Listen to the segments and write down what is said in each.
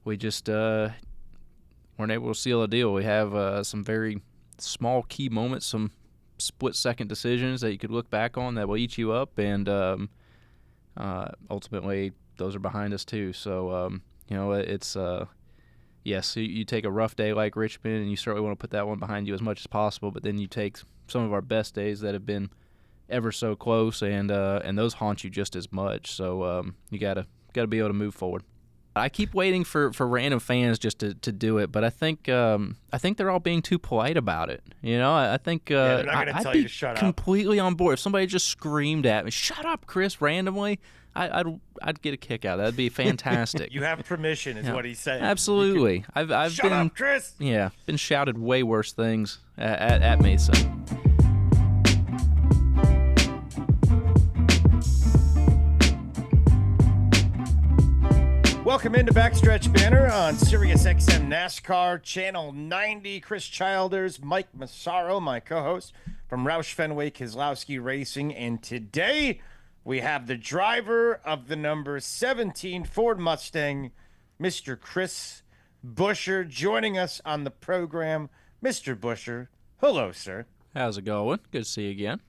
we just weren't able to seal a deal. We have some very small key moments, some split-second decisions that you could look back on that will eat you up, and ultimately those are behind us too. So, it's yes, you take a rough day like Richmond, and you certainly want to put that one behind you as much as possible, but then you take some of our best days that have been ever so close, and those haunt you just as much. So you gotta be able to move forward. I keep waiting for random fans just to do it, but I think they're all being too polite about it. I think they're not gonna tell you to shut up. Completely on board. If somebody just screamed at me, "Shut up, Chris!" randomly, I'd get a kick out. That'd be fantastic. You have permission, is what he's saying. Absolutely. I've shut been up, Chris. Yeah, been shouted way worse things at me. So. Welcome into Backstretch Banter on Sirius XM NASCAR Channel 90. Chris Childers, Mike Massaro, my co-host from Roush Fenway Keselowski Racing. And today we have the driver of the number 17 Ford Mustang, Mr. Chris Buescher, joining us on the program. Mr. Buescher, hello, sir. How's it going? Good to see you again.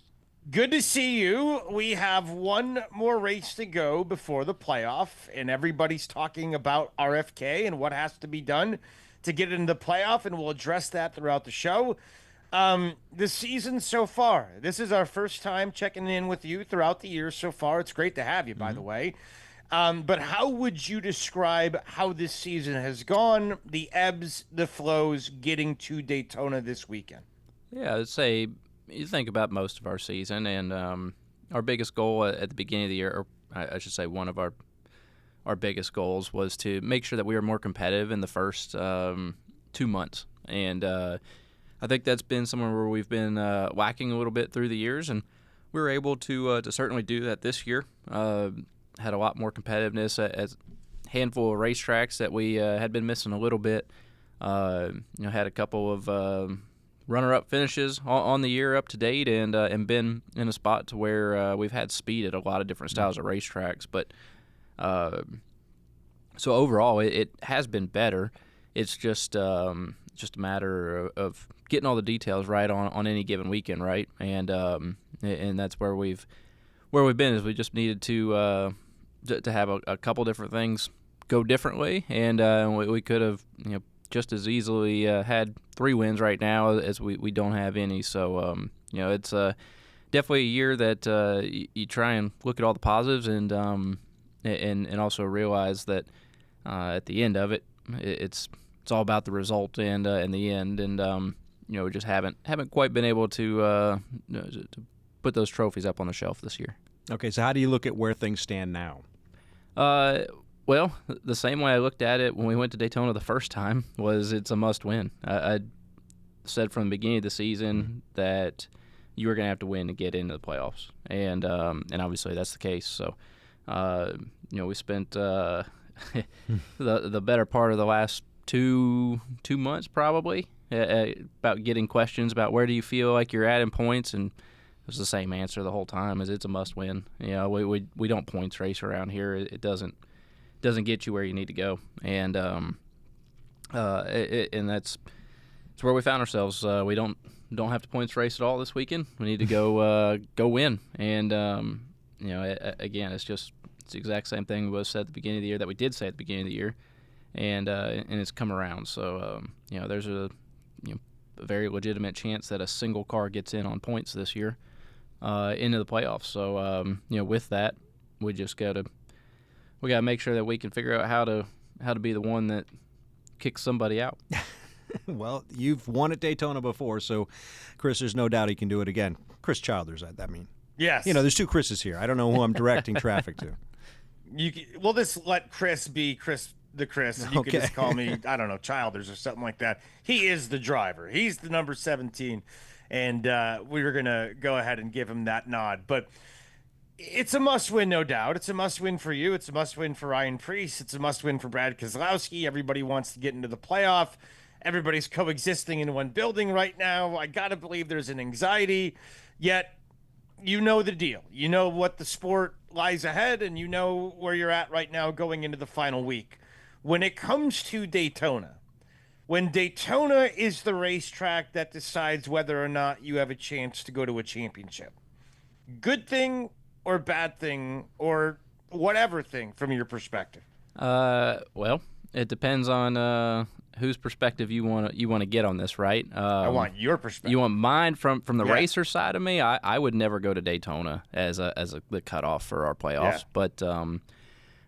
Good to see you. We have one more race to go before the playoff, and everybody's talking about RFK and what has to be done to get into the playoff, and we'll address that throughout the show. The season so far, this is our first time checking in with you throughout the year so far. It's great to have you, by the way. But how would you describe how this season has gone, the ebbs, the flows, getting to Daytona this weekend? Yeah, I'd say you think about most of our season, and our biggest goal at the beginning of the year, or I should say one of our biggest goals, was to make sure that we were more competitive in the first 2 months. And I think that's been somewhere where we've been lacking a little bit through the years, and we were able to certainly do that this year. Had a lot more competitiveness at a handful of racetracks that we had been missing a little bit. Had a couple of runner-up finishes on the year up to date, and been in a spot to where we've had speed at a lot of different styles of racetracks. But so overall, it has been better. It's just a matter of getting all the details right on any given weekend, right? And that's where we've been. Is we just needed to have a couple different things go differently, and we could have just as easily had 3 wins right now as we don't have any. So it's definitely a year that you try and look at all the positives, and also realize that at the end of it, it's all about the result and in the end, and we just haven't quite been able to put those trophies up on the shelf this year. Okay, so how do you look at where things stand now? Well, the same way I looked at it when we went to Daytona the first time was it's a must-win. I said from the beginning of the season that you were going to have to win to get into the playoffs, and obviously that's the case. So, we spent the better part of the last two months probably about getting questions about where do you feel like you're at in points, and it was the same answer the whole time: is it's a must-win. We don't points race around here. It doesn't get you where you need to go, and and that's where we found ourselves. We don't have to points race at all this weekend. We need to go win, and again, it's the exact same thing we said at the beginning of the year that we did say at the beginning of the year, and it's come around. So there's a very legitimate chance that a single car gets in on points this year into the playoffs. So with that, we just gotta make sure that we can figure out how to be the one that kicks somebody out. Well, you've won at Daytona before, so Chris, there's no doubt he can do it again. Chris Childers, I mean. Yes. There's 2 Chris's here. I don't know who I'm directing traffic to. We'll just let Chris be Chris the Chris. You Okay. could just call me, I don't know, Childers or something like that. He is the driver. He's the number 17, and we were going to go ahead and give him that nod. But it's a must-win, no doubt. It's a must-win for you. It's a must-win for Ryan Preece. It's a must-win for Brad Keselowski. Everybody wants to get into the playoff. Everybody's coexisting in one building right now. I got to believe there's an anxiety, yet you know the deal. You know what the sport lies ahead, and you know where you're at right now going into the final week. when it comes to Daytona, when Daytona is the racetrack that decides whether or not you have a chance to go to a championship, good thing or bad thing or whatever thing from your perspective? Well, it depends on whose perspective you want to get on this, right? I want your perspective. You want mine from the racer side of me. I would never go to Daytona as the cutoff for our playoffs, but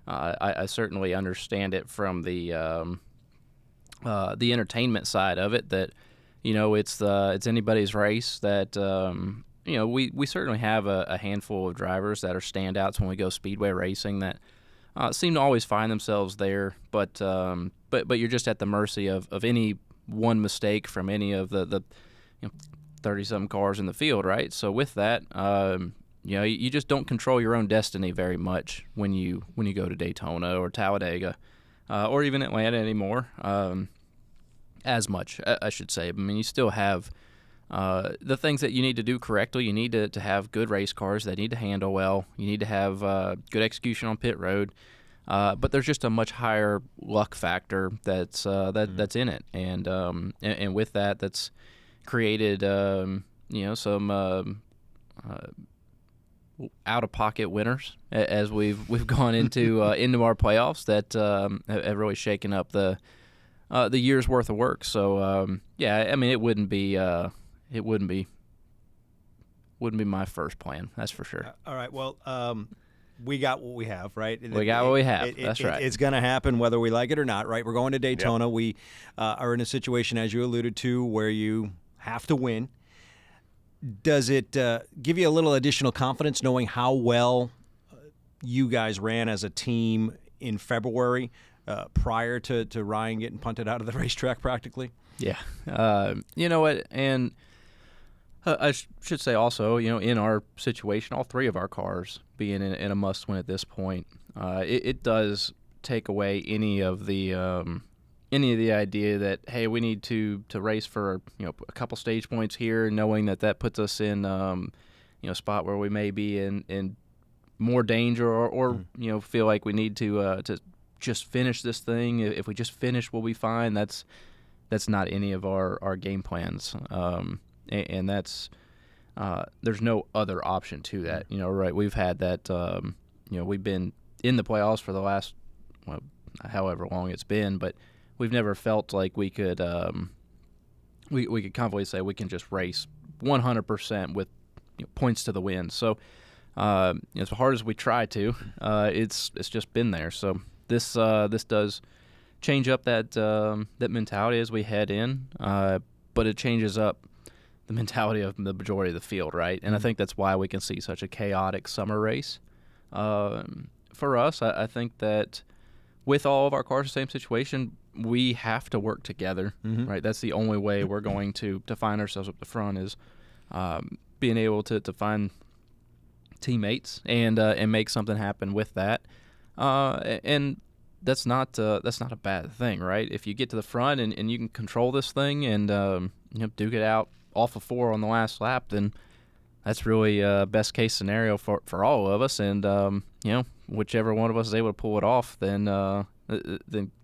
I certainly understand it from the entertainment side of it. That it's anybody's race. That we certainly have a handful of drivers that are standouts when we go speedway racing that seem to always find themselves there, but you're just at the mercy of any one mistake from any of the 30-something cars in the field, right? So with that, you just don't control your own destiny very much when you go to Daytona or Talladega, or even Atlanta anymore. As much, I should say. I mean, you still have the things that you need to do correctly. You need to have good race cars. They need to handle well. You need to have good execution on pit road. But there's just a much higher luck factor that's in it, and with that, that's created some out-of-pocket winners as we've gone into our playoffs that have really shaken up the year's worth of work. So I mean, it wouldn't be my first plan, that's for sure. All right. Well, we got what we have, right? We got what we have. That's right. It's going to happen whether we like it or not, right? We're going to Daytona. Yep. We are in a situation, as you alluded to, where you have to win. Does it give you a little additional confidence knowing how well you guys ran as a team in February prior to Ryan getting punted out of the racetrack practically? Yeah. You know what? And I should say also, in our situation, all three of our cars being in a must-win at this point, it does take away any of the idea that, hey, we need to race for a couple stage points here, knowing that puts us in a spot where we may be in more danger or feel like we need to just finish this thing. If we just finish, we'll be fine. That's not any of our game plans. And that's there's no other option to that. Right? We've had that. We've been in the playoffs for the last however long it's been, but we've never felt like we could we could confidently say we can just race 100% with points to the win. So as hard as we try to, it's just been there. So this does change up that mentality as we head in, but it changes up the mentality of the majority of the field, right? And I think that's why we can see such a chaotic summer race. For us, I think that with all of our cars in the same situation, we have to work together, right? That's the only way we're going to find ourselves up the front is being able to find teammates and make something happen with that. And that's not a bad thing, right? If you get to the front and you can control this thing and duke it out off of 4 on the last lap, then that's really best case scenario for all of us. And whichever one of us is able to pull it off, then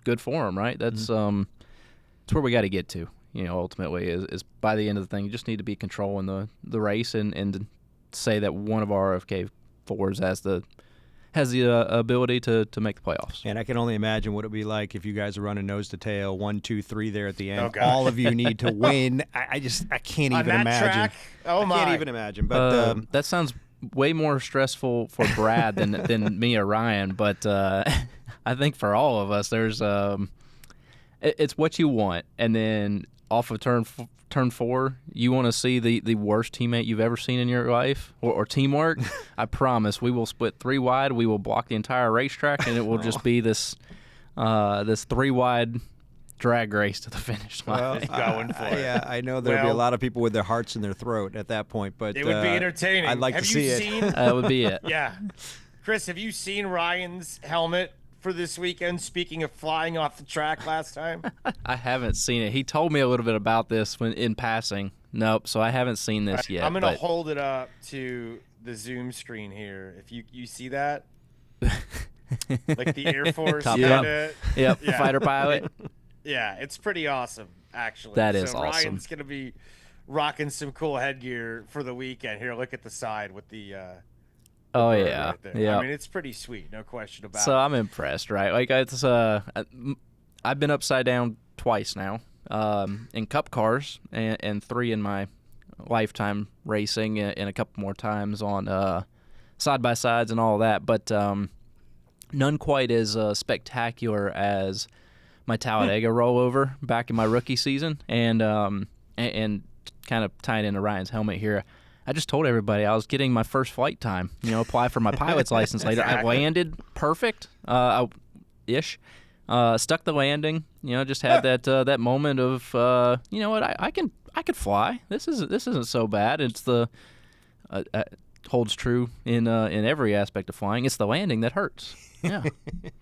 good for them, right? That's where we got to get to. Ultimately, is by the end of the thing, you just need to be controlling the race and say that one of our RFK 4s has the ability to make the playoffs. And I can only imagine what it would be like if you guys are running nose to tail, 1, 2, 3 there at the end. All of you need to win. I can't even imagine. Track? Oh my! I can't even imagine. But that sounds way more stressful for Brad than me or Ryan. But I think for all of us, there's it's what you want, and then off of turn 4, you want to see the worst teammate you've ever seen in your life or teamwork. I promise we will split 3 wide. We will block the entire racetrack, and it will just be this 3 wide drag race to the finish line. Well, going for it. Yeah, I know there'll be a lot of people with their hearts in their throat at that point, but it would be entertaining. I'd like to see it. That would be it. Yeah. Chris, have you seen Ryan's helmet for this weekend, speaking of flying off the track last time? I haven't seen it. He told me a little bit about this in passing. Nope, so I haven't seen this yet. I'm going to hold it up to the Zoom screen here. If you see that? like the Air Force. Top kinda, Yep, fighter pilot. Yeah, it's pretty awesome, actually. That is so awesome. Ryan's going to be rocking some cool headgear for the weekend. Here, look at the side with the Oh bird yeah, right there. yeah. I mean, it's pretty sweet, no question about So it. I'm impressed, right? Like it's I've been upside down twice now, in Cup cars and 3 in my lifetime racing, and a couple more times on side by sides and all that. But none quite as spectacular as my Talladega rollover back in my rookie season, and kind of tying into Ryan's helmet here. I just told everybody I was getting my first flight time. Apply for my pilot's license later. I landed perfect, ish. Stuck the landing. Just had that moment of I could fly. This isn't so bad. It's the holds true in every aspect of flying. It's the landing that hurts. Yeah.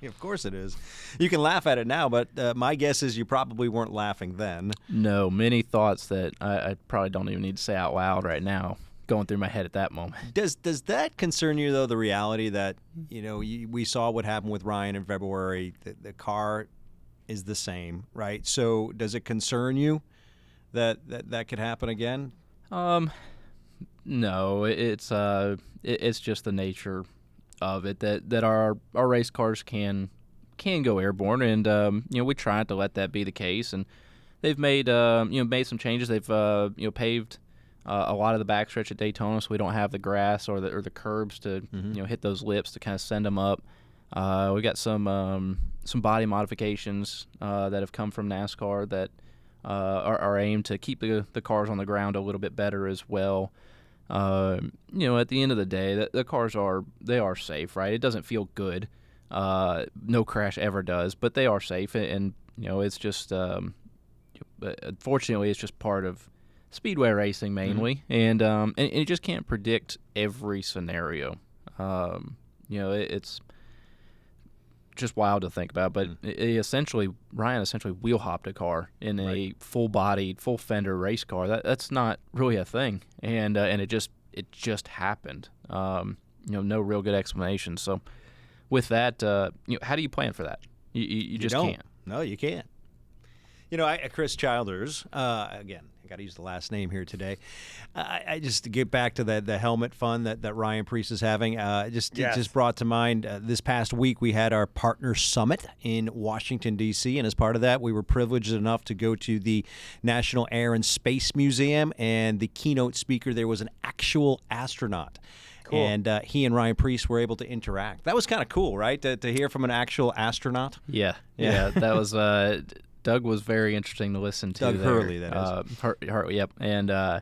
Of course it is. You can laugh at it now, but my guess is you probably weren't laughing then. No, many thoughts that I probably don't even need to say out loud right now going through my head at that moment. Does that concern you, though, the reality that, we saw what happened with Ryan in February? The car is the same, right? So does it concern you that could happen again? No, it's just the nature of it that our race cars can go airborne, and we try to let that be the case. And they've made made some changes. They've paved a lot of the backstretch at Daytona, so we don't have the grass or the curbs to hit those lips to kind of send them up. We got some body modifications that have come from NASCAR that are aimed to keep the cars on the ground a little bit better as well. At the end of the day, the cars are safe, right? It doesn't feel good. No crash ever does, but they are safe, and it's just unfortunately it's just part of speedway racing mainly, and you just can't predict every scenario. It's just wild to think about, but Ryan essentially wheel hopped a car in a full-bodied, full-fender race car. That's not really a thing, and it just happened. No real good explanation. So with that, how do you plan for that? You just can't. No, you can't. Chris Childers, again, I got to use the last name here today. I just to get back to the helmet fun that Ryan Preece is having. It just brought to mind this past week we had our partner summit in Washington, D.C., and as part of that, we were privileged enough to go to the National Air and Space Museum, and the keynote speaker there was an actual astronaut. Cool. And he and Ryan Preece were able to interact. That was kind of cool, right? To hear from an actual astronaut. Yeah. That was. Doug was very interesting to listen to. Doug Hurley, that is. Hurley, yep. And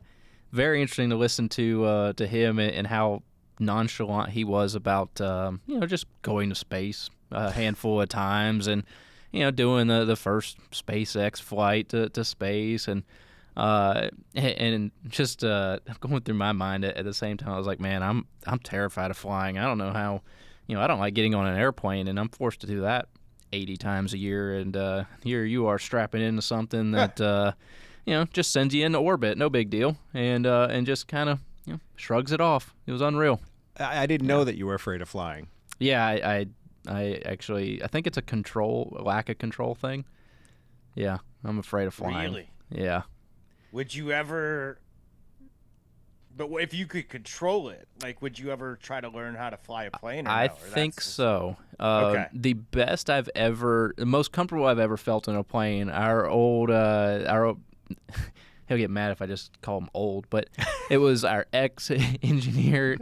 very interesting to listen to him and how nonchalant he was about just going to space a handful of times and doing the first SpaceX flight to space and just going through my mind at the same time. I was like, man, I'm terrified of flying. I don't know how. I don't like getting on an airplane, and I'm forced to do that 80 times a year, and here you are strapping into something that just sends you into orbit, no big deal, and just kind of shrugs it off. It was unreal. I didn't know that you were afraid of flying. Yeah, I actually think it's a lack of control thing. Yeah, I'm afraid of flying. Really? Yeah. Would you ever? But if you could control it, would you ever try to learn how to fly a plane? Or I no? think so. Okay. The most comfortable I've ever felt in a plane. Our old, he'll get mad if I just call him old, but it was our ex-engineer,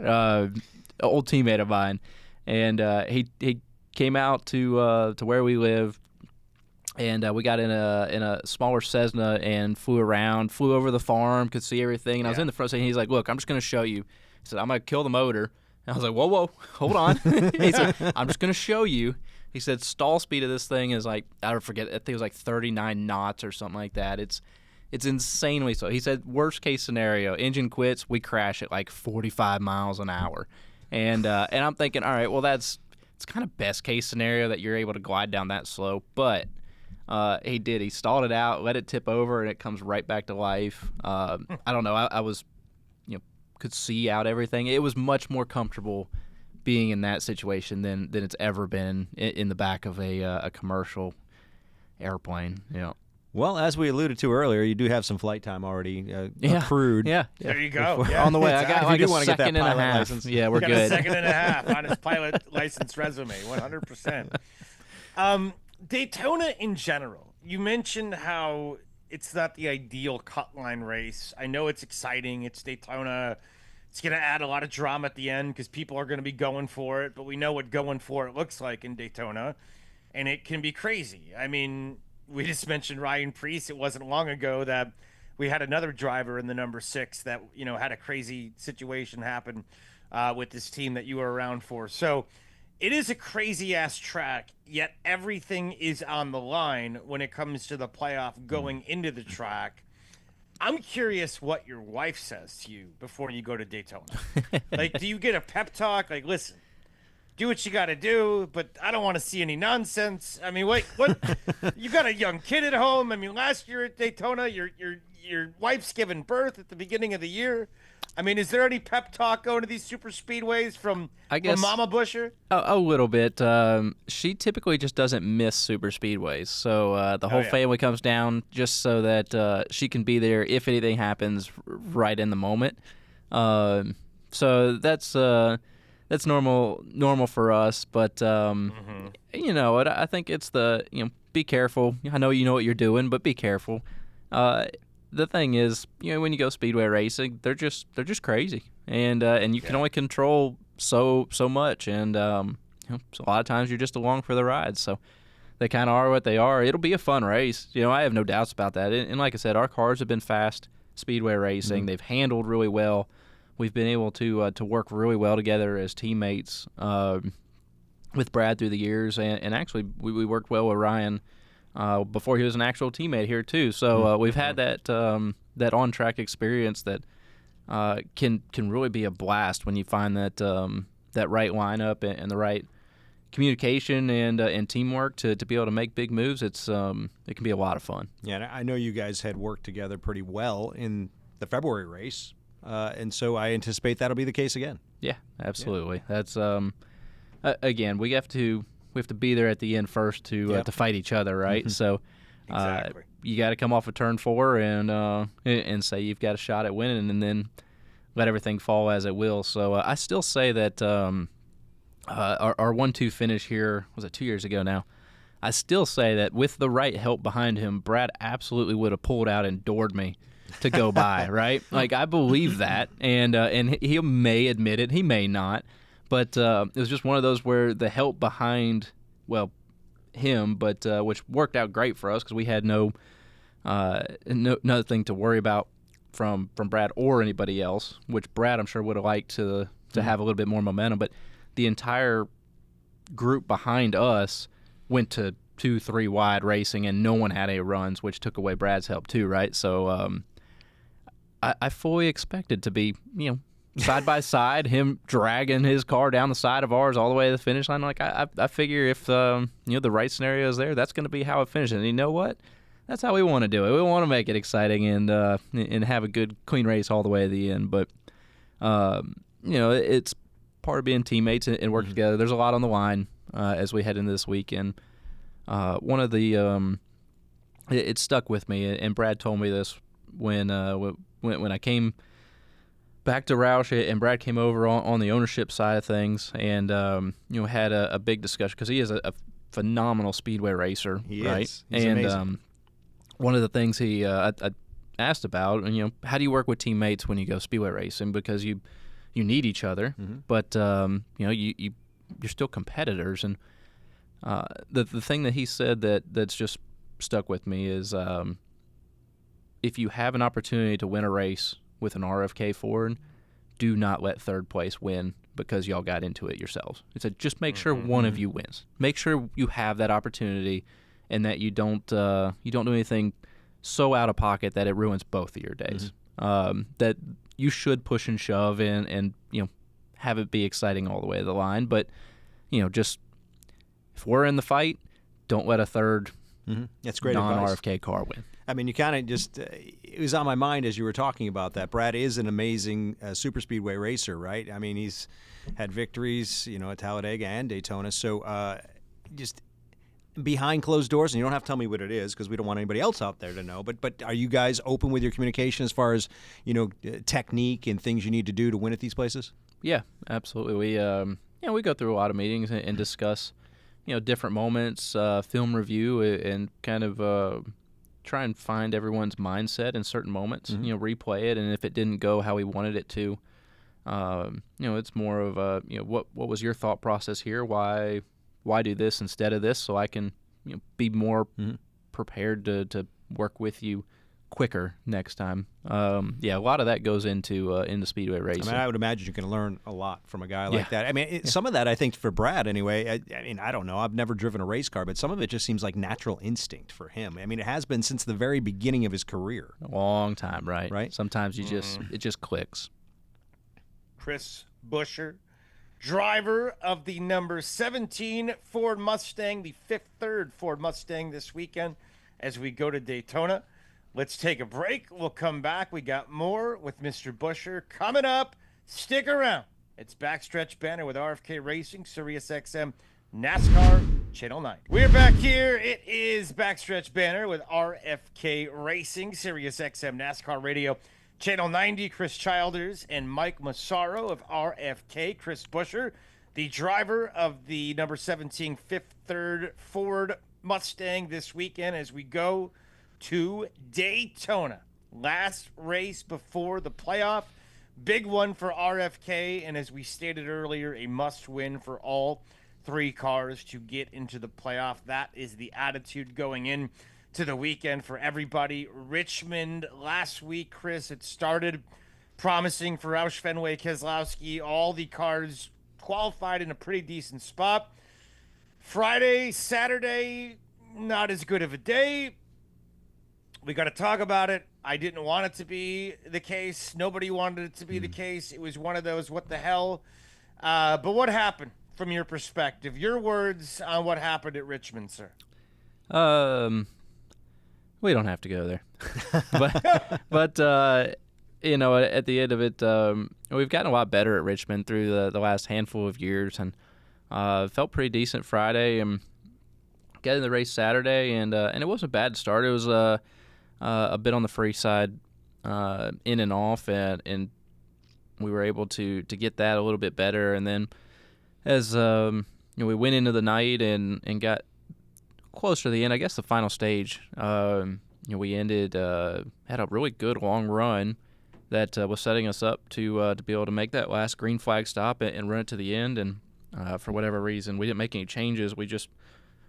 old teammate of mine, and he came out to where we live. And we got in a smaller Cessna and flew over the farm, could see everything. And I was in the front seat, and he's like, look, I'm just going to show you. He said, I'm going to kill the motor. And I was like, whoa, hold on. He said, I'm just going to show you. He said, stall speed of this thing is I forget, I think it was 39 knots or something like that. It's insanely slow. He said, worst case scenario, engine quits, we crash at 45 miles an hour. And I'm thinking, all right, well, it's kind of best case scenario that you're able to glide down that slow. But he did. He stalled it out, let it tip over, and it comes right back to life. I don't know. I was, could see out everything. It was much more comfortable being in that situation than it's ever been in the back of a commercial airplane. Yeah. Well, as we alluded to earlier, you do have some flight time already accrued. Yeah. There you go. On the way, I got like you a do want to get that second and a pilot half. license. Yeah, we're Got good. a second and a half on his pilot license resume, 100%. Daytona in general, you mentioned how it's not the ideal cut line race. I know it's exciting. It's Daytona. It's going to add a lot of drama at the end because people are going to be going for it, but we know what going for it looks like in Daytona, and it can be crazy. I mean, we just mentioned Ryan Preece. It wasn't long ago that we had another driver in the number 6 that, had a crazy situation happen with this team that you were around for. So it is a crazy ass track, yet everything is on the line when it comes to the playoff going into the track. I'm curious what your wife says to you before you go to Daytona. Like, do you get a pep talk? Like, listen, do what you got to do, but I don't want to see any nonsense. I mean, what? You got a young kid at home. I mean, last year at Daytona, your wife's given birth at the beginning of the year. I mean, is there any pep talk going to these super speedways from Mama Buescher? A little bit. She typically just doesn't miss super speedways, so the whole family comes down just so that she can be there if anything happens right in the moment. So that's normal for us, but I think it's be careful. I know you know what you're doing, but be careful. The thing is, when you go speedway racing, they're just crazy, and you can only control so much, and so a lot of times you're just along for the ride. So they kind of are what they are. It'll be a fun race. I have no doubts about that. And like I said, our cars have been fast speedway racing. Mm-hmm. They've handled really well. We've been able to work really well together as teammates with Brad through the years, and actually we worked well with Ryan before he was an actual teammate here too. So we've had that on-track experience that can really be a blast when you find that right lineup and the right communication and teamwork to be able to make big moves. It can be a lot of fun. Yeah, and I know you guys had worked together pretty well in the February race, and so I anticipate that'll be the case again. Yeah, absolutely. Yeah. That's again, we have to be there at the end first to fight each other, right? Mm-hmm. So exactly. You got to come off of turn 4 and say you've got a shot at winning, and then let everything fall as it will. So I still say that our 1-2 finish here, was it 2 years ago now? I still say that with the right help behind him, Brad absolutely would have pulled out and doored me to go by, right? Like, I believe that, and he may admit it, he may not. But it was just one of those where the help behind, him, but which worked out great for us because we had nothing to worry about from Brad or anybody else, which Brad I'm sure would have liked to have a little bit more momentum. But the entire group behind us went to 2-3 wide racing, and no one had any runs, which took away Brad's help too, right? So I fully expected to be, side by side, him dragging his car down the side of ours all the way to the finish line. Like, I figure if the right scenario is there, that's going to be how it finishes. And you know what? That's how we want to do it. We want to make it exciting and have a good, clean race all the way to the end. But it's part of being teammates and working together. There's a lot on the line as we head into this weekend. One of the it stuck with me, and Brad told me this when I came back to Roush, and Brad came over on the ownership side of things, and had a big discussion because he is a phenomenal speedway racer. He right? Is. He's amazing. One of the things he I asked about, how do you work with teammates when you go speedway racing, because you need each other, but you're still competitors. And the thing that he said that's just stuck with me is if you have an opportunity to win a race with an RFK Ford, do not let third place win because y'all got into it yourselves. He said, just make sure one of you wins. Make sure you have that opportunity, and that you don't do anything so out of pocket that it ruins both of your days. That you should push and shove and have it be exciting all the way to the line. But just if we're in the fight, don't let a third That's great advice. non-RFK car win. I mean, you kind of just it was on my mind as you were talking about that. Brad is an amazing super speedway racer, right? I mean, he's had victories, at Talladega and Daytona. So just behind closed doors, and you don't have to tell me what it is because we don't want anybody else out there to know. But are you guys open with your communication as far as technique and things you need to do to win at these places? Yeah, absolutely. We go through a lot of meetings and discuss different moments, film review, and kind of try and find everyone's mindset in certain moments. Replay it, and if it didn't go how we wanted it to, it's more of what was your thought process here? Why do this instead of this, so I can be more prepared to work with you quicker next time. A lot of that goes into speedway racing. I mean, I would imagine you can learn a lot from a guy like that. I mean, some of that, I think, for Brad anyway, I mean, I don't know. I've never driven a race car, but some of it just seems like natural instinct for him. I mean, it has been since the very beginning of his career. A long time, right? Right. Sometimes it just clicks. Chris Buescher, driver of the number 17 Ford Mustang, the third Ford Mustang this weekend as we go to Daytona. Let's take a break. We'll come back. We got more with Mr. Buescher coming up. Stick around. It's Backstretch Banter with RFK Racing, SiriusXM, NASCAR, Channel 9. We're back here. It is Backstretch Banter with RFK Racing, SiriusXM, NASCAR Radio, Channel 90. Chris Childers and Mike Massaro of RFK. Chris Buescher, the driver of the number 17 third Ford Mustang this weekend as we go to Daytona. Last race before the playoff. Big one for RFK, and as we stated earlier, a must-win for all three cars to get into the playoff. That is the attitude going in to the weekend for everybody. Richmond last week, Chris, it started promising for Roush Fenway Keselowski. All the cars qualified in a pretty decent spot. Friday, Saturday, not as good of a day. We got to talk about it. I didn't want it to be the case. Nobody wanted it to be the case. It was one of those, what the hell? But what happened from your perspective? Your words on what happened at Richmond, sir. We don't have to go there. but at the end of it, we've gotten a lot better at Richmond through the last handful of years, and felt pretty decent Friday and got in the race Saturday, and it wasn't a bad start. It was a bit on the free side, in and off, and we were able to get that a little bit better. And then as we went into the night and got closer to the end, I guess the final stage, we ended had a really good long run that was setting us up to be able to make that last green flag stop and run it to the end. And for whatever reason, we didn't make any changes. We just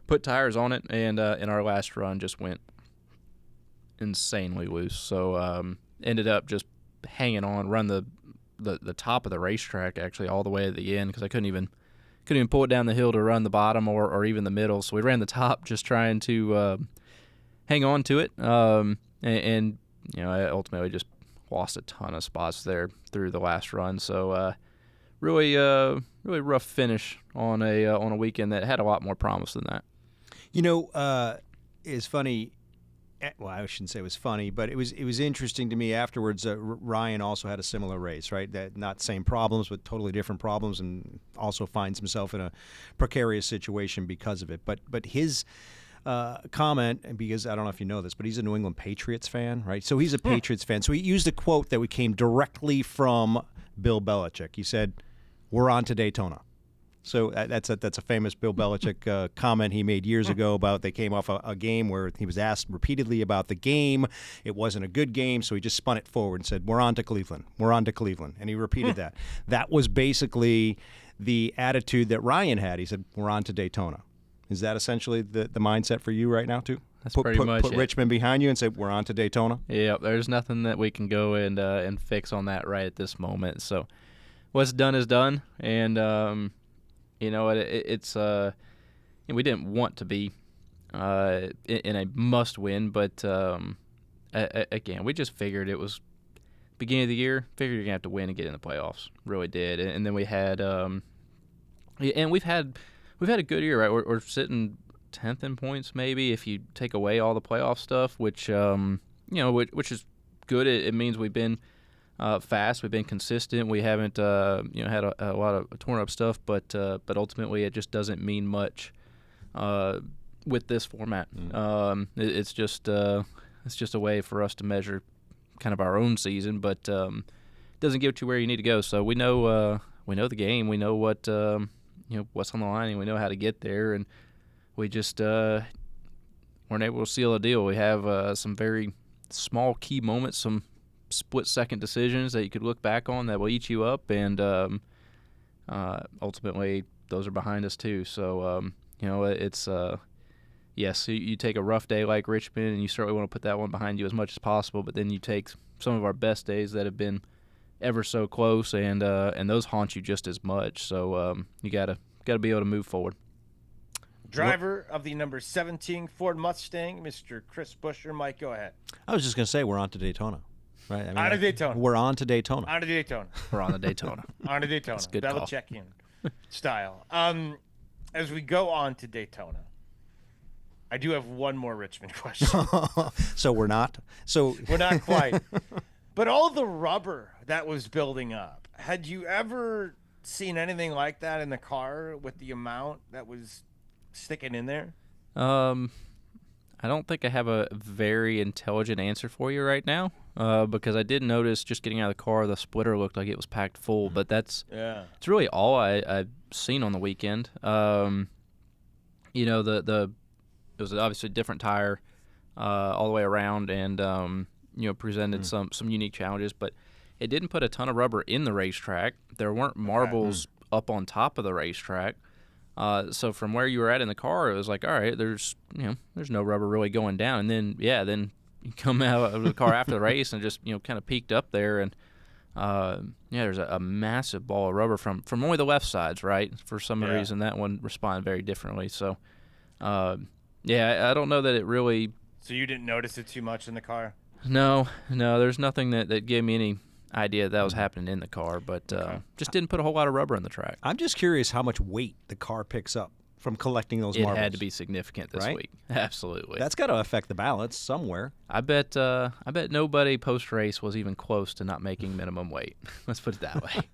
put tires on it, and our last run just went insanely loose. So ended up just hanging on, run the top of the racetrack actually all the way to the end because I couldn't even pull it down the hill to run the bottom or even the middle. So we ran the top just trying to hang on to it. And I ultimately just lost a ton of spots there through the last run. So really rough finish on a weekend that had a lot more promise than that. It's funny. Well, I shouldn't say it was funny, but it was interesting to me afterwards. Ryan also had a similar race, right? That not same problems, but totally different problems, and also finds himself in a precarious situation because of it. But his comment, because I don't know if you know this, but he's a New England Patriots fan, right? So he's a Patriots fan. So he used a quote that came directly from Bill Belichick. He said, "We're on to Daytona." So that's a famous Bill Belichick comment he made years ago about they came off a game where he was asked repeatedly about the game. It wasn't a good game, so he just spun it forward and said, "We're on to Cleveland. We're on to Cleveland." And he repeated that. That was basically the attitude that Ryan had. He said, "We're on to Daytona." Is that essentially the mindset for you right now, too? That's pretty much Put it. Richmond behind you and say, "We're on to Daytona"? Yeah, there's nothing that we can go and fix on that right at this moment. So what's done is done, and it's we didn't want to be in a must-win, but again, we just figured it was beginning of the year. Figured you're gonna have to win and get in the playoffs. Really did, and then we had and we've had a good year, right? We're sitting 10th in points maybe if you take away all the playoff stuff, which which is good. It means we've been fast, we've been consistent, we haven't had a lot of torn up stuff, but ultimately it just doesn't mean much with this format. It's just a way for us to measure kind of our own season, but it doesn't get you where you need to go. So we know the game, we know what what's on the line, and we know how to get there, and we just weren't able to seal a deal. We have some very small key moments, some split-second decisions that you could look back on that will eat you up, and ultimately those are behind us too. So it's yes, you take a rough day like Richmond, and you certainly want to put that one behind you as much as possible. But then you take some of our best days that have been ever so close, and those haunt you just as much. So you gotta be able to move forward. Driver of the number 17 Ford Mustang, Mr. Chris Buescher. Mike, go ahead. I was just going to say we're on to Daytona, right? I mean, on to Daytona. We're on to Daytona. On to Daytona. We're on to Daytona. On to Daytona. That's a good That'll call. check in style. As we go on to Daytona, I do have one more Richmond question. So we're not. So We're not quite. But all the rubber that was building up, had you ever seen anything like that in the car with the amount that was sticking in there? I don't think I have a very intelligent answer for you right now, because I did notice just getting out of the car, the splitter looked like it was packed full, but it's really all I've seen on the weekend. It was obviously a different tire all the way around, and presented some unique challenges, but it didn't put a ton of rubber in the racetrack. There weren't marbles up on top of the racetrack. So from where you were at in the car, it was like, all right, there's no rubber really going down. And then you come out of the car after the race and just kind of peeked up there, and there's a massive ball of rubber from only the left sides, right? For some reason, that one responded very differently. So I don't know that it really. So you didn't notice it too much in the car? No, there's nothing that gave me any idea that was happening in the car, but just didn't put a whole lot of rubber in the track. I'm just curious how much weight the car picks up from collecting those marbles. It had to be significant this week. Absolutely. That's got to affect the balance somewhere. I bet nobody post-race was even close to not making minimum weight. Let's put it that way.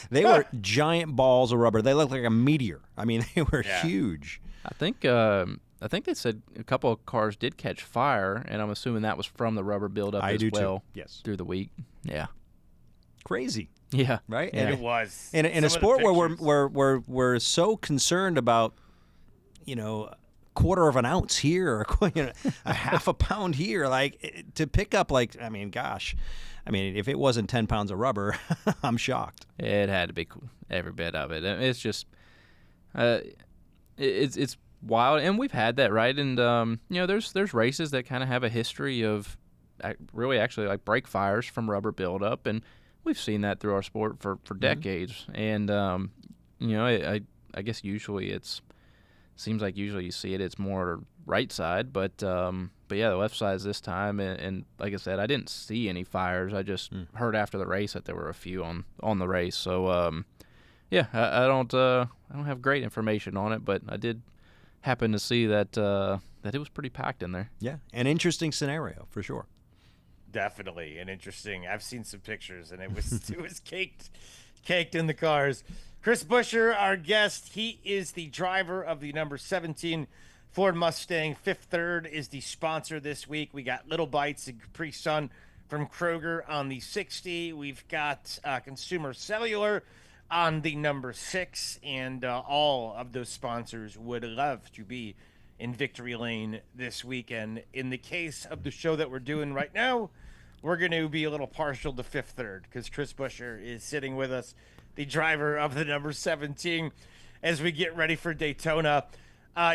They were giant balls of rubber. They looked like a meteor. I mean, they were huge. I think they said a couple of cars did catch fire, and I'm assuming that was from the rubber buildup as well. Too. Yes. Through the week. Yeah. Crazy. Yeah. Right? And it was. In a sport where we're so concerned about, a quarter of an ounce here or a half a pound here, to pick up if it wasn't 10 pounds of rubber, I'm shocked. It had to be every bit of it. It's just it's wild, and we've had that, right? And there's races that kind of have a history of really actually like brake fires from rubber buildup, and we've seen that through our sport for decades. And I guess usually seems like usually you see it's more right side, but the left side's this time, and like I said, I didn't see any fires. I just heard after the race that there were a few on the race. So I don't have great information on it, but I did happen to see that it was pretty packed in there. Yeah, an interesting scenario for sure. Definitely an interesting. I've seen some pictures, and it was caked in the cars. Chris Buescher, our guest, he is the driver of the number 17 Ford Mustang. Fifth Third is the sponsor this week. We got Little Bites and Capri Sun from Kroger on the 60. We've got Consumer Cellular on the number 6, and all of those sponsors would love to be in victory lane this weekend. In the case of the show that we're doing right now, we're going to be a little partial to Fifth Third because Chris Buescher is sitting with us, the driver of the number 17, as we get ready for Daytona.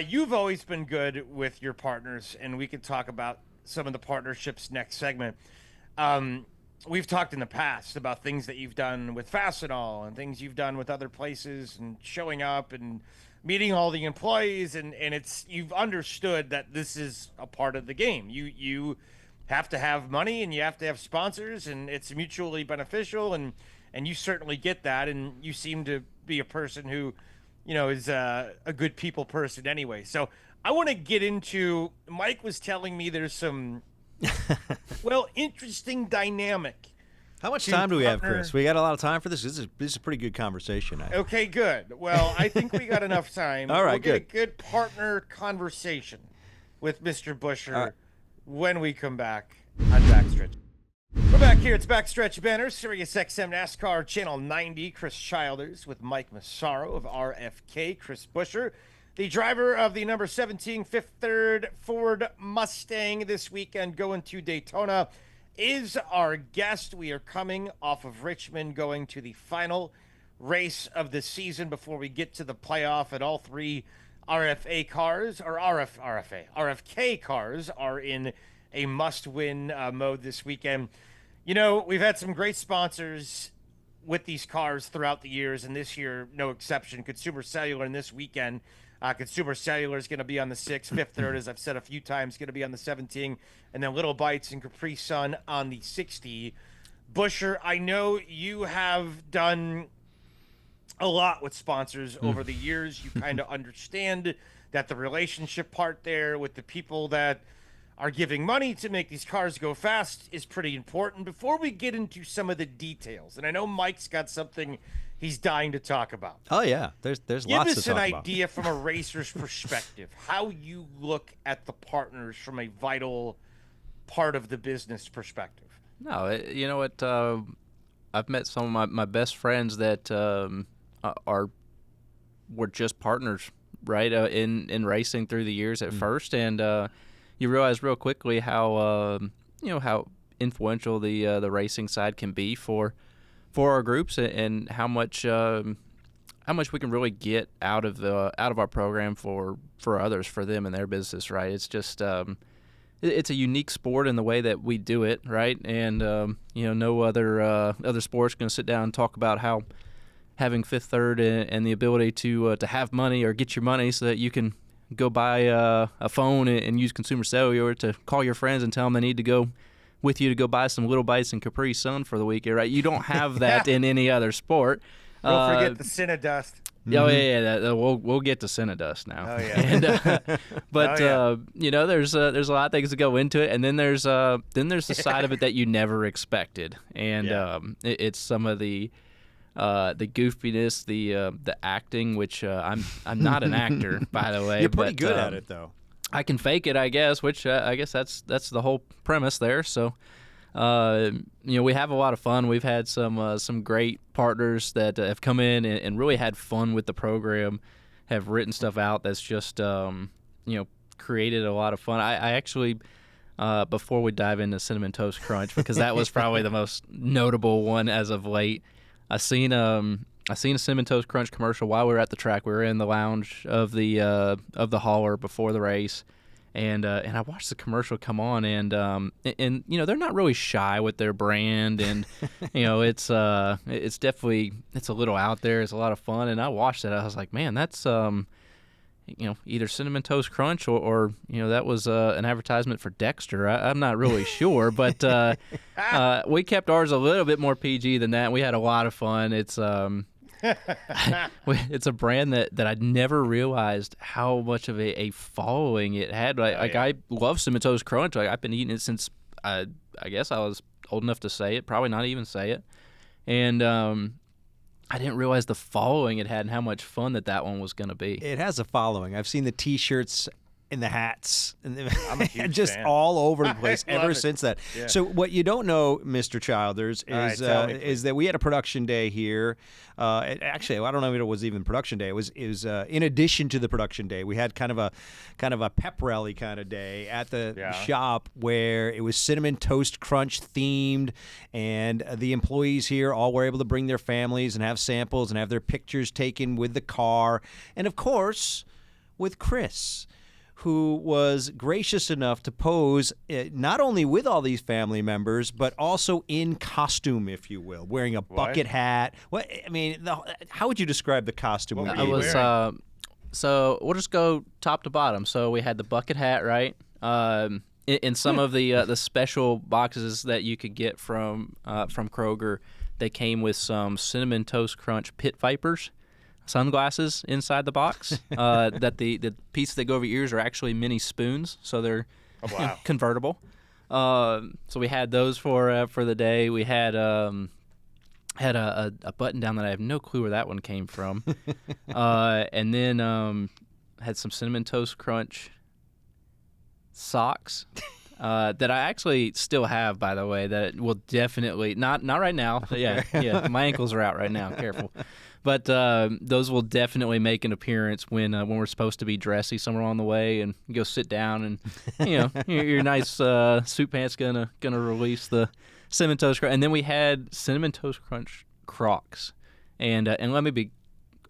You've always been good with your partners, and we can talk about some of the partnerships next segment. We've talked in the past about things that you've done with Fastenal and things you've done with other places and showing up and meeting all the employees, and you've understood that this is a part of the game. You have to have money and you have to have sponsors, and it's mutually beneficial, and you certainly get that, and you seem to be a person who is a good people person anyway. So I want to get into. Mike was telling me there's some, interesting dynamic. How much time do we have, Chris? We got a lot of time for this. This is a pretty good conversation. Okay, good. Well, I think we got enough time. All right, we'll good. Get a good partner conversation with Mr. Buescher when we come back on Backstretch. We're back here. It's Backstretch Banter, Sirius XM NASCAR Channel 90. Chris Childers with Mike Massaro of RFK. Chris Buescher, the driver of the number 17 Fifth Third Ford Mustang this weekend going to Daytona, is our guest. We are coming off of Richmond, going to the final race of the season before we get to the playoff, and all three RFK cars are in a must-win mode this weekend. You know, we've had some great sponsors with these cars throughout the years, and this year, no exception. Consumer Cellular, and this weekend, Consumer Cellular is going to be on the 6. Fifth Third, as I've said a few times, going to be on the 17, and then Little Bites and Capri Sun on the 60. Buescher, I know you have done a lot with sponsors over the years. You kind of understand that the relationship part there with the people that are giving money to make these cars go fast is pretty important. Before we get into some of the details, and I know Mike's got something he's dying to talk about. Oh yeah, there's lots to talk about. Give us an idea from a racer's perspective, how you look at the partners from a vital part of the business perspective. No, you know what? I've met some of my best friends that were just partners, right, in racing through the years at first, and you realize real quickly how how influential the racing side can be for our groups, and how much we can really get out of our program for others, for them and their business, right? It's just it's a unique sport in the way that we do it, right? And no other sports going to sit down and talk about how having Fifth Third and the ability to have money or get your money so that you can go buy a phone and use Consumer Cellular to call your friends and tell them they need to go with you to go buy some Little Bites and Capri Sun for the weekend, right? You don't have that in any other sport. Don't forget the Cinedust. Oh yeah. We'll get to Cinedust now. Oh yeah. And, but there's a lot of things that go into it, and then there's the side of it that you never expected, and it's some of the goofiness, the acting, which I'm not an actor, by the way. You're pretty good at it, though. I can fake it, I guess, which I guess that's the whole premise there. So, we have a lot of fun. We've had some great partners that have come in and really had fun with the program, have written stuff out that's just created a lot of fun. I actually. Before we dive into Cinnamon Toast Crunch, because that was probably the most notable one as of late. I seen a Cinnamon Toast Crunch commercial while we were at the track. We were in the lounge of the hauler before the race, and I watched the commercial come on, and they're not really shy with their brand, and it's definitely a little out there. It's a lot of fun, and I watched it. I was like, man, that's either Cinnamon Toast Crunch or that was an advertisement for Dexter. I'm not really sure, but we kept ours a little bit more PG than that. We had a lot of fun. It's it's a brand that I'd never realized how much of a following it had. I love Cinnamon Toast Crunch. I've been eating it since I guess I was old enough to say it, probably not even say it, and I didn't realize the following it had and how much fun that one was going to be. It has a following. I've seen the T-shirts and the hats, and I'm a huge just fan. all over the place ever it. since that. Yeah. So what you don't know, Mr. Childers, is that we had a production day here. Actually, I don't know if it was even production day. It was in addition to the production day. We had kind of a pep rally kind of day at the shop where it was Cinnamon Toast Crunch themed, and the employees here all were able to bring their families and have samples and have their pictures taken with the car, and of course with Chris, who was gracious enough to pose not only with all these family members, but also in costume, if you will, wearing a bucket hat. What I mean, how would you describe the costume? So we'll just go top to bottom. So we had the bucket hat, right? In some of the special boxes that you could get from Kroger, they came with some Cinnamon Toast Crunch Pit Vipers. sunglasses inside the box. That the pieces that go over your ears are actually mini spoons, so they're convertible. So we had those for the day. We had a button down that I have no clue where that one came from. And then had some Cinnamon Toast Crunch socks that I actually still have, by the way, that will definitely not right now. Okay. Yeah, my ankles are out right now. Careful. But those will definitely make an appearance when we're supposed to be dressy somewhere on the way and go sit down, and your nice suit pants gonna release the Cinnamon Toast Crunch. And then we had Cinnamon Toast Crunch Crocs, and let me be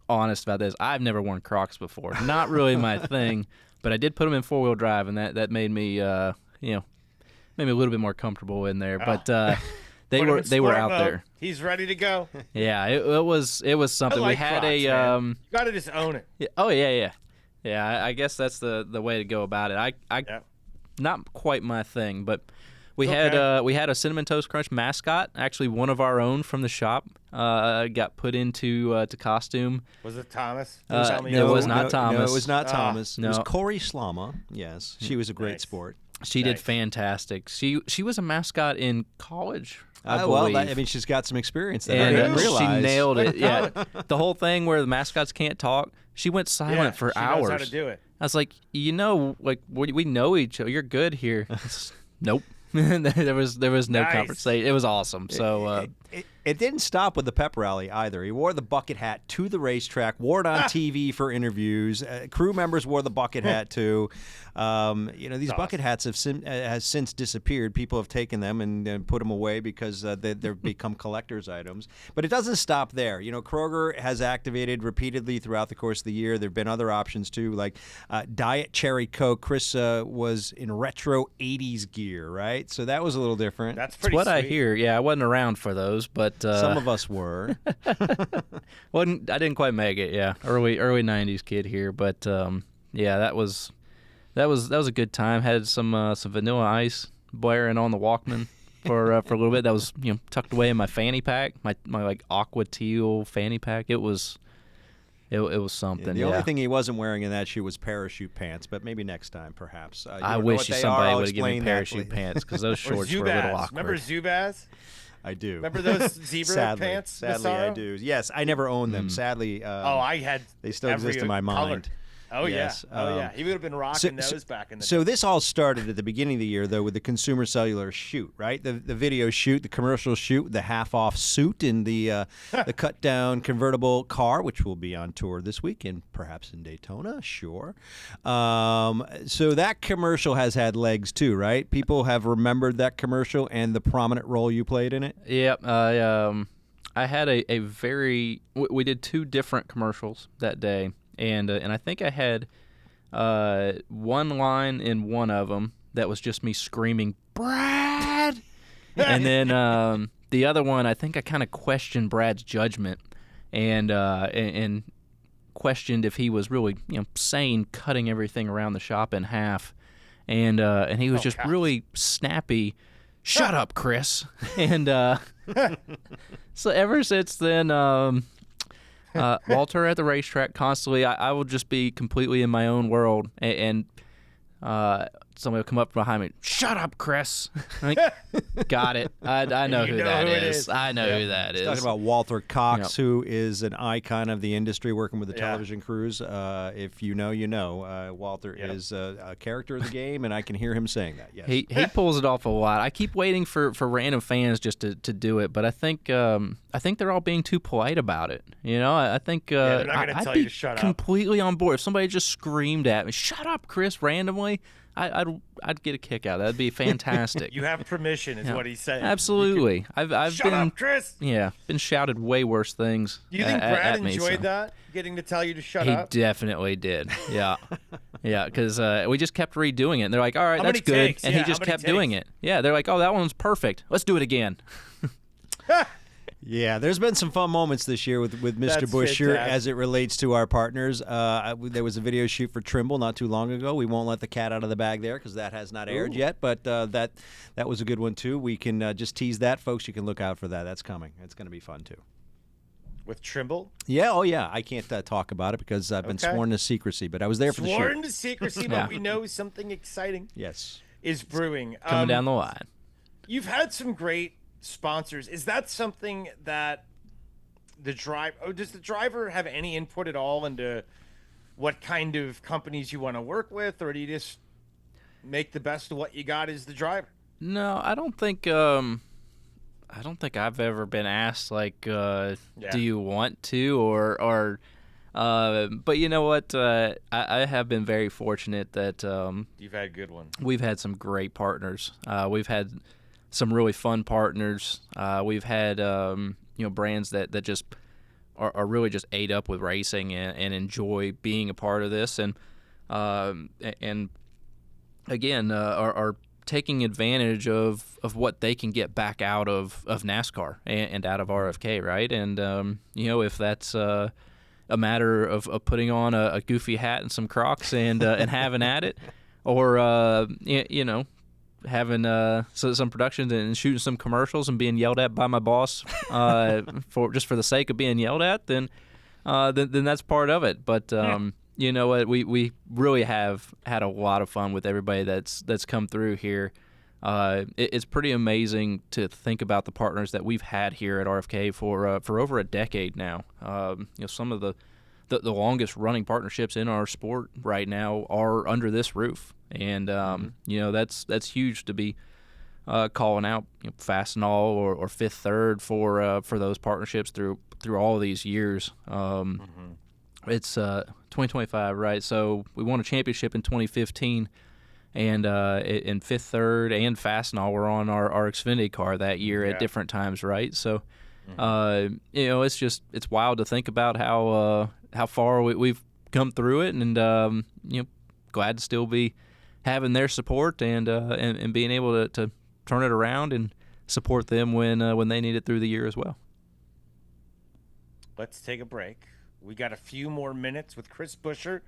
honest about this. I've never worn Crocs before. Not really my thing, but I did put them in 4-wheel drive, and that made me made me a little bit more comfortable in there. But they were out there. He's ready to go. Yeah, it was something. I like we had Crocs, a man. You gotta just own it. Yeah, oh yeah. I guess that's the way to go about it. I not quite my thing, but we had a Cinnamon Toast Crunch mascot. Actually, one of our own from the shop got put into to costume. Was it Thomas? It was not Thomas. No, it was not Thomas. No. It was Corey Slama. Yes, she was a great sport. She did fantastic. She was a mascot in college. I believe. She's got some experience there. And she nailed it. Yeah, the whole thing where the mascots can't talk. She went silent for hours. Knows how to do it. I was like, we know each other. You're good here. Nope. there was no conversation. It was awesome. So it didn't stop with the pep rally either. He wore the bucket hat to the racetrack, wore it on TV for interviews. Crew members wore the bucket hat too. These bucket hats has since disappeared. People have taken them and put them away because they've become collector's items. But it doesn't stop there. Kroger has activated repeatedly throughout the course of the year. There have been other options too, like Diet Cherry Coke. Chris was in retro 80s gear, right? So that was a little different. That's pretty what sweet. I hear. Yeah, I wasn't around for those, but some of us were. I didn't quite make it. Yeah, early 90s kid here, but that was a good time. Had some Vanilla Ice blaring on the Walkman for a little bit. That was tucked away in my fanny pack, my like aqua teal fanny pack. It was something. The only thing he wasn't wearing in that shoe was parachute pants, but maybe next time, perhaps. I wish somebody would have given me parachute pants because those shorts were a little awkward. Remember Zubaz? I do. Remember those zebra pants? Sadly, Massaro? I do. Yes, I never owned them. Sadly, I had. They still exist in my mind. Oh yes. Yeah. He would have been rocking those back in the day. So this all started at the beginning of the year, though, with the Consumer Cellular shoot, right? The video shoot, the commercial shoot, the half-off suit, and the cut-down convertible car, which will be on tour this week and perhaps in Daytona, sure. So that commercial has had legs too, right? People have remembered that commercial and the prominent role you played in it. Yep. I had a very. We did 2 different commercials that day. And I think I had one line in one of them that was just me screaming, "Brad!" And then the other one, I think I kind of questioned Brad's judgment and questioned if he was really sane, cutting everything around the shop in half. And he was just really snappy. Shut up, Chris. And so ever since then. Walter at the racetrack constantly, I will just be completely in my own world, and somebody will come up behind me, "Shut up, Chris." Like, got it. I know who that is. I know who that is. Talking about Walter Cox, who is an icon of the industry, working with the television crews. If you know, you know. Walter is a character of the game, and I can hear him saying that. Yes, he pulls it off a lot. I keep waiting for random fans just to do it, but I think they're all being too polite about it. I think they're not gonna tell you to shut up. Completely on board. If somebody just screamed at me, "Shut up, Chris," randomly, I'd get a kick out of that. That'd be fantastic. You have permission, is what he's saying. Absolutely. I've Shut been up, Chris. Yeah, been shouted way worse things. Do you think Brad enjoyed so. that? Getting to tell you to shut up? He definitely did. Yeah. Yeah, because we just kept redoing it. And they're like, "All right, that's good." Takes? And he just kept doing it. Yeah, they're like, "Oh, that one's perfect. Let's do it again." Yeah, there's been some fun moments this year with Mr. Buescher as it relates to our partners. There was a video shoot for Trimble not too long ago. We won't let the cat out of the bag there because that has not aired yet, but that was a good one too. We can just tease that, folks. You can look out for that. That's coming. It's going to be fun too. with Trimble. Yeah, oh yeah. I can't talk about it because I've been sworn to secrecy, but I was there for the shoot. Sworn to secrecy, but we know something exciting is brewing. Coming down the line. You've had some great sponsors. Is that something that does the driver have any input at all into what kind of companies you want to work with, or do you just make the best of what you got as the driver? No, I don't think I've ever been asked like, do you want to, or but you know what? I have been very fortunate that you've had good ones. We've had some great partners. We've had some really fun partners. We've had brands that just are really just ate up with racing and enjoy being a part of this, and again are taking advantage of what they can get back out of NASCAR and out of RFK, right? And if that's a matter of putting on a goofy hat and some Crocs and having at it, or having some productions and shooting some commercials and being yelled at by my boss for the sake of being yelled at, then that's part of it. But you know what? We really have had a lot of fun with everybody that's come through here. It's pretty amazing to think about the partners that we've had here at RFK for over a decade now. Some of the longest running partnerships in our sport right now are under this roof, and that's huge to be calling out Fastenal or Fifth Third for those partnerships through all of these years. It's 2025, right? So we won a championship in 2015, and in Fifth Third and Fastenal were on our Xfinity car that year at different times, right? So it's wild to think about how far we've come through it, and glad to still be having their support and being able to turn it around and support them when they need it through the year as well. Let's take a break. We got a few more minutes with Chris Buescher.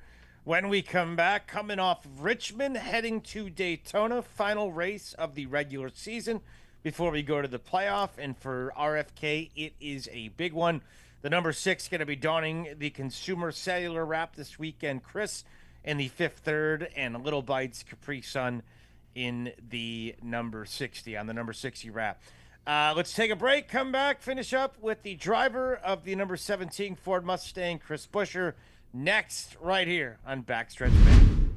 When we come back, coming off of Richmond, heading to Daytona, final race of the regular season before we go to the playoff. And for RFK, it is a big one. The number 6 going to be donning the Consumer Cellular wrap this weekend. Chris in the Fifth Third, and Little Bites Capri Sun in the number 60 on the number 60 wrap. Let's take a break, come back, finish up with the driver of the number 17 Ford Mustang, Chris Buescher, next right here on Backstretch Banter.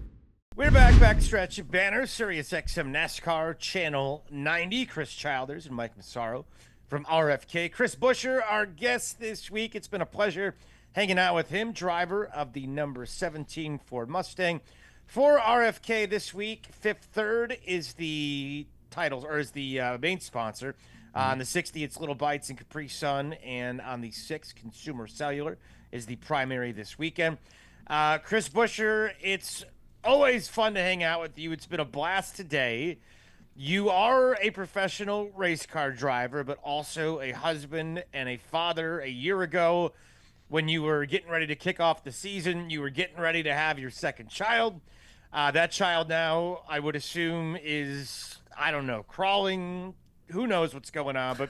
We're back, Backstretch Banter, Sirius XM NASCAR Channel 90. Chris Childers and Mike Massaro from RFK. Chris Buescher, our guest this week. It's been a pleasure hanging out with him, driver of the number 17 Ford Mustang. For RFK this week, Fifth Third is the titles, or is the main sponsor. On the 60, it's Little Bites and Capri Sun, and on the 6, Consumer Cellular is the primary this weekend. Chris Buescher, it's always fun to hang out with you. It's been a blast today. You are a professional race car driver, but also a husband and a father. A year ago, when you were getting ready to kick off the season, you were getting ready to have your second child. That child now, I would assume, is, I don't know, crawling. Who knows what's going on, but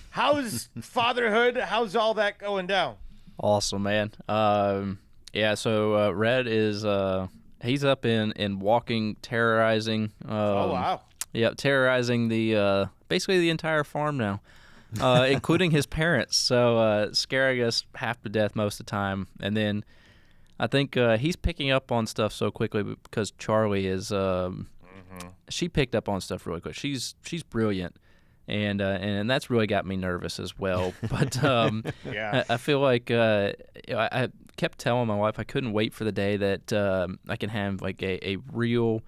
how's fatherhood? How's all that going down? Awesome, man. So Red is he's up in walking, terrorizing. Oh, wow. Yeah, terrorizing the basically the entire farm now, including his parents. So scaring us half to death most of the time. And then I think he's picking up on stuff so quickly because Charlie is she picked up on stuff really quick. She's brilliant. And that's really got me nervous as well. But I feel like I kept telling my wife I couldn't wait for the day that I can have like a real,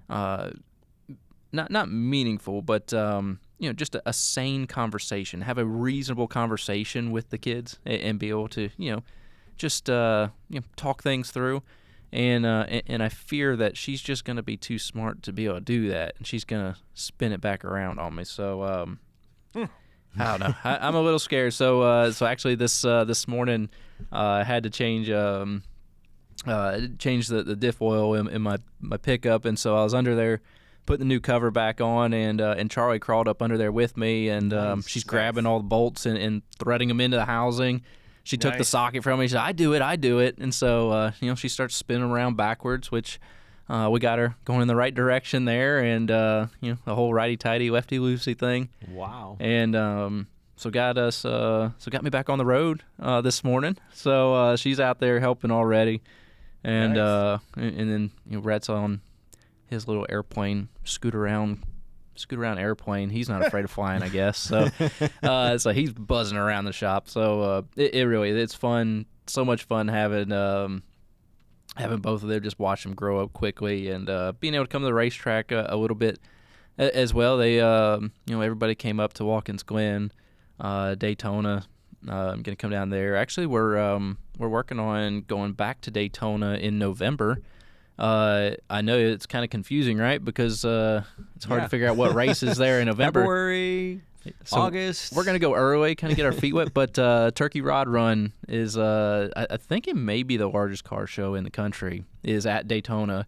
not meaningful, but just a sane conversation, have a reasonable conversation with the kids, and be able to just talk things through. And I fear that she's just going to be too smart to be able to do that, and she's going to spin it back around on me. So I don't know. I'm a little scared. So actually this morning I had to change the diff oil in my pickup, and so I was under there putting the new cover back on, and Charlie crawled up under there with me, and she's grabbing all the bolts and threading them into the housing. she took the Nice. socket from me. She said, I do it. And so, she starts spinning around backwards, which we got her going in the right direction there. And, the whole righty-tighty, lefty-loosey thing. Wow. And got me back on the road this morning. So she's out there helping already. And Nice. and then Rhett's on his little airplane, scoot around airplane. He's not afraid of flying, I guess. So so he's buzzing around the shop. So it's fun, so much fun having both of them, just watch them grow up quickly, and being able to come to the racetrack a little bit as well. They everybody came up to Watkins Glen, Daytona. I'm gonna come down there. Actually, we're working on going back to Daytona in November. I know it's kind of confusing, right? Because it's hard to figure out what race is there in November. February, August. We're going to go early, kind of get our feet wet. But Turkey Rod Run is, I think it may be the largest car show in the country, is at Daytona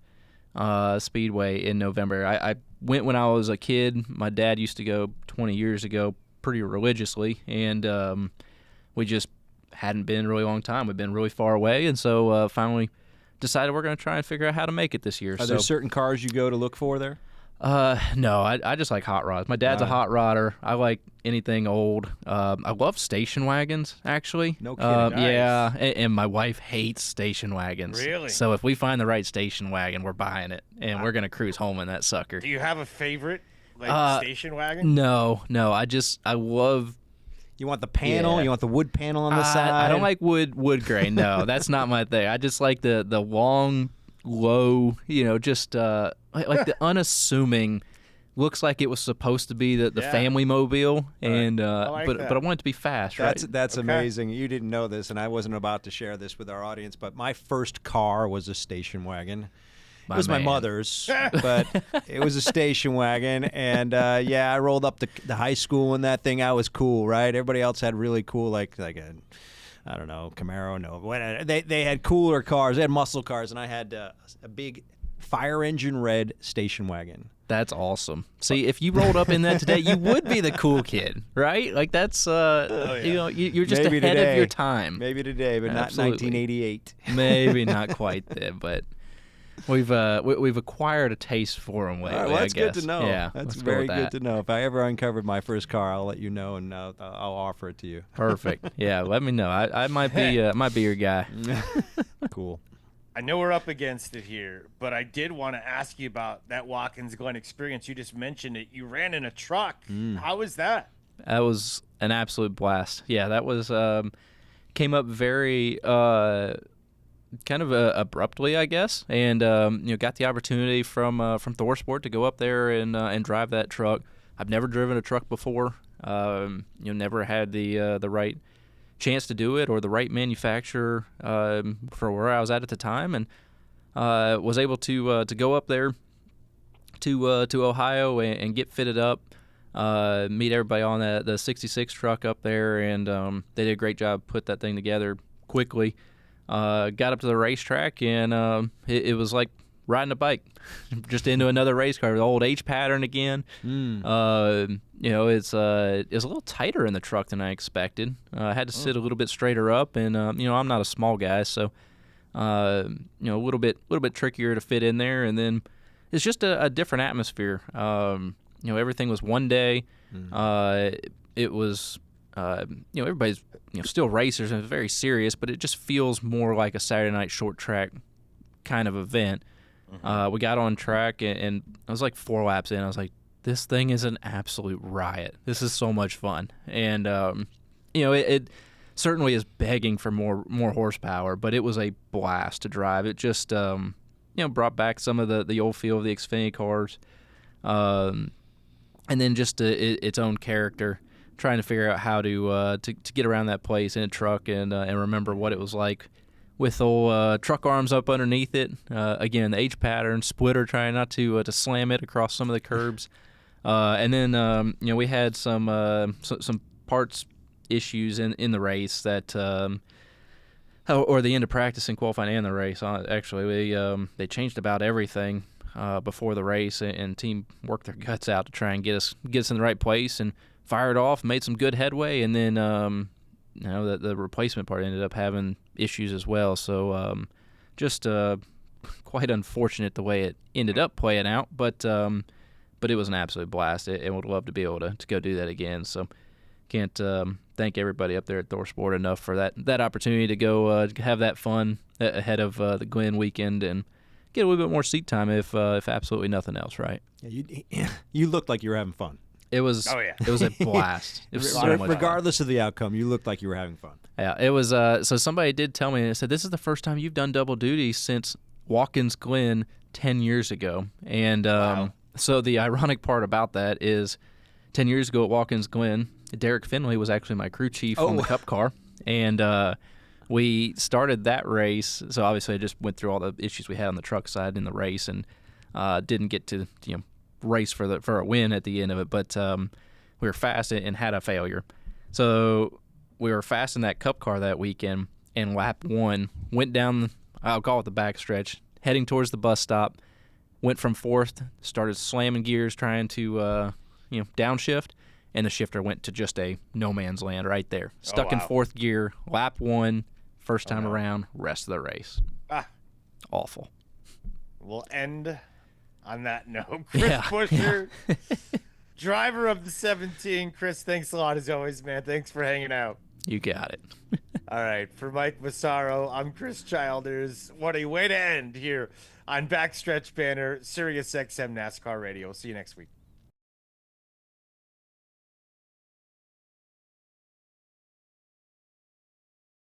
Speedway in November. I went when I was a kid. My dad used to go 20 years ago pretty religiously, and we just hadn't been a really long time. We've been really far away, and so finally decided we're going to try and figure out how to make it this year. Are there certain cars you go to look for there? No, I just like hot rods. My dad's a hot rodder. I like anything old. I love station wagons, actually. No kidding. Nice. Yeah, and my wife hates station wagons. Really? So if we find the right station wagon, we're buying it, and we're going to cruise home in that sucker. Do you have a favorite station wagon? No, I love... You want the panel? Yeah. You want the wood panel on the side? I don't like wood grain. No, that's not my thing. I just like the long, low, just like the unassuming. Looks like it was supposed to be the family mobile, and but I want it to be fast, right? That's amazing. You didn't know this, and I wasn't about to share this with our audience, but my first car was a station wagon. It was my mother's, but it was a station wagon, and I rolled up to high school in that thing. I was cool, right? Everybody else had really cool, like a, I don't know, Camaro. No, they had cooler cars. They had muscle cars, and I had a big fire engine red station wagon. That's awesome. See, if you rolled up in that today, you would be the cool kid, right? Like that's you're just Maybe ahead today. of your time. Maybe today, but Absolutely. not 1988. Maybe not quite then, but we've acquired a taste for them lately. Well, that's I guess. good to know. Yeah, that's let's go very with good that. to know. If I ever uncovered my first car, I'll let you know, and I'll offer it to you. Perfect. Yeah, let me know. I might be your guy. Cool. I know we're up against it here, but I did want to ask you about that Watkins Glen experience. You just mentioned it. You ran in a truck. How was that? That was an absolute blast. Yeah, that was came up very kind of abruptly, I guess, and got the opportunity from ThorSport to go up there and drive that truck. I've never driven a truck before. Never had the right chance to do it or the right manufacturer for where I was at the time, and was able to go up there to Ohio and get fitted up, meet everybody on the 66 truck up there, and they did a great job, put that thing together quickly. Got up to the racetrack, and it was like riding a bike, just into another race car. The old H pattern again. It's a little tighter in the truck than I expected. I had to sit a little bit straighter up, and I'm not a small guy, so a little bit trickier to fit in there. And then it's just a different atmosphere. Everything was one day. It was everybody's still racers, and it's very serious, but it just feels more like a Saturday night short track kind of event. We got on track, and I was like 4 laps in. I was like, this thing is an absolute riot. This is so much fun. And, it certainly is begging for more horsepower, but it was a blast to drive. It just, brought back some of the old feel of the Xfinity cars. And then just its own character, trying to figure out how to get around that place in a truck and remember what it was like with old truck arms up underneath it. Again, the H pattern, splitter, trying not to slam it across some of the curbs. And then we had some parts issues in the race that or the end of practice and qualifying and the race. Actually, they changed about everything before the race, and team worked their guts out to try and get us in the right place and fired off, made some good headway, and then the replacement part ended up having issues as well. So just quite unfortunate the way it ended up playing out, but it was an absolute blast. And would love to be able to go do that again. So can't thank everybody up there at ThorSport enough for that opportunity to go have that fun ahead of the Glen weekend and get a little bit more seat time if absolutely nothing else, right? Yeah, you looked like you were having fun. It was. Oh, yeah. It was a blast. It was so much fun. Regardless of the outcome, you looked like you were having fun. Yeah, it was. So somebody did tell me, they said, this is the first time you've done double duty since Watkins Glen 10 years ago. And Wow. so the ironic part about that is 10 years ago at Watkins Glen, Derek Finley was actually my crew chief on the Cup car. And we started that race. So obviously I just went through all the issues we had on the truck side in the race and didn't get to race for a win at the end of it. But we were fast and had a failure. So we were fast in that Cup car that weekend, and lap 1 went down, I'll call it the backstretch, heading towards the bus stop, went from 4th, started slamming gears trying to downshift, and the shifter went to just a no man's land right there. Stuck in 4th gear, lap 1, first time around, rest of the race. Awful. We'll end on that note. Chris Buescher, driver of the 17. Chris, thanks a lot as always, man. Thanks for hanging out. You got it. All right. For Mike Massaro, I'm Chris Childers. What a way to end here on Backstretch Banter, Sirius XM NASCAR Radio. See you next week.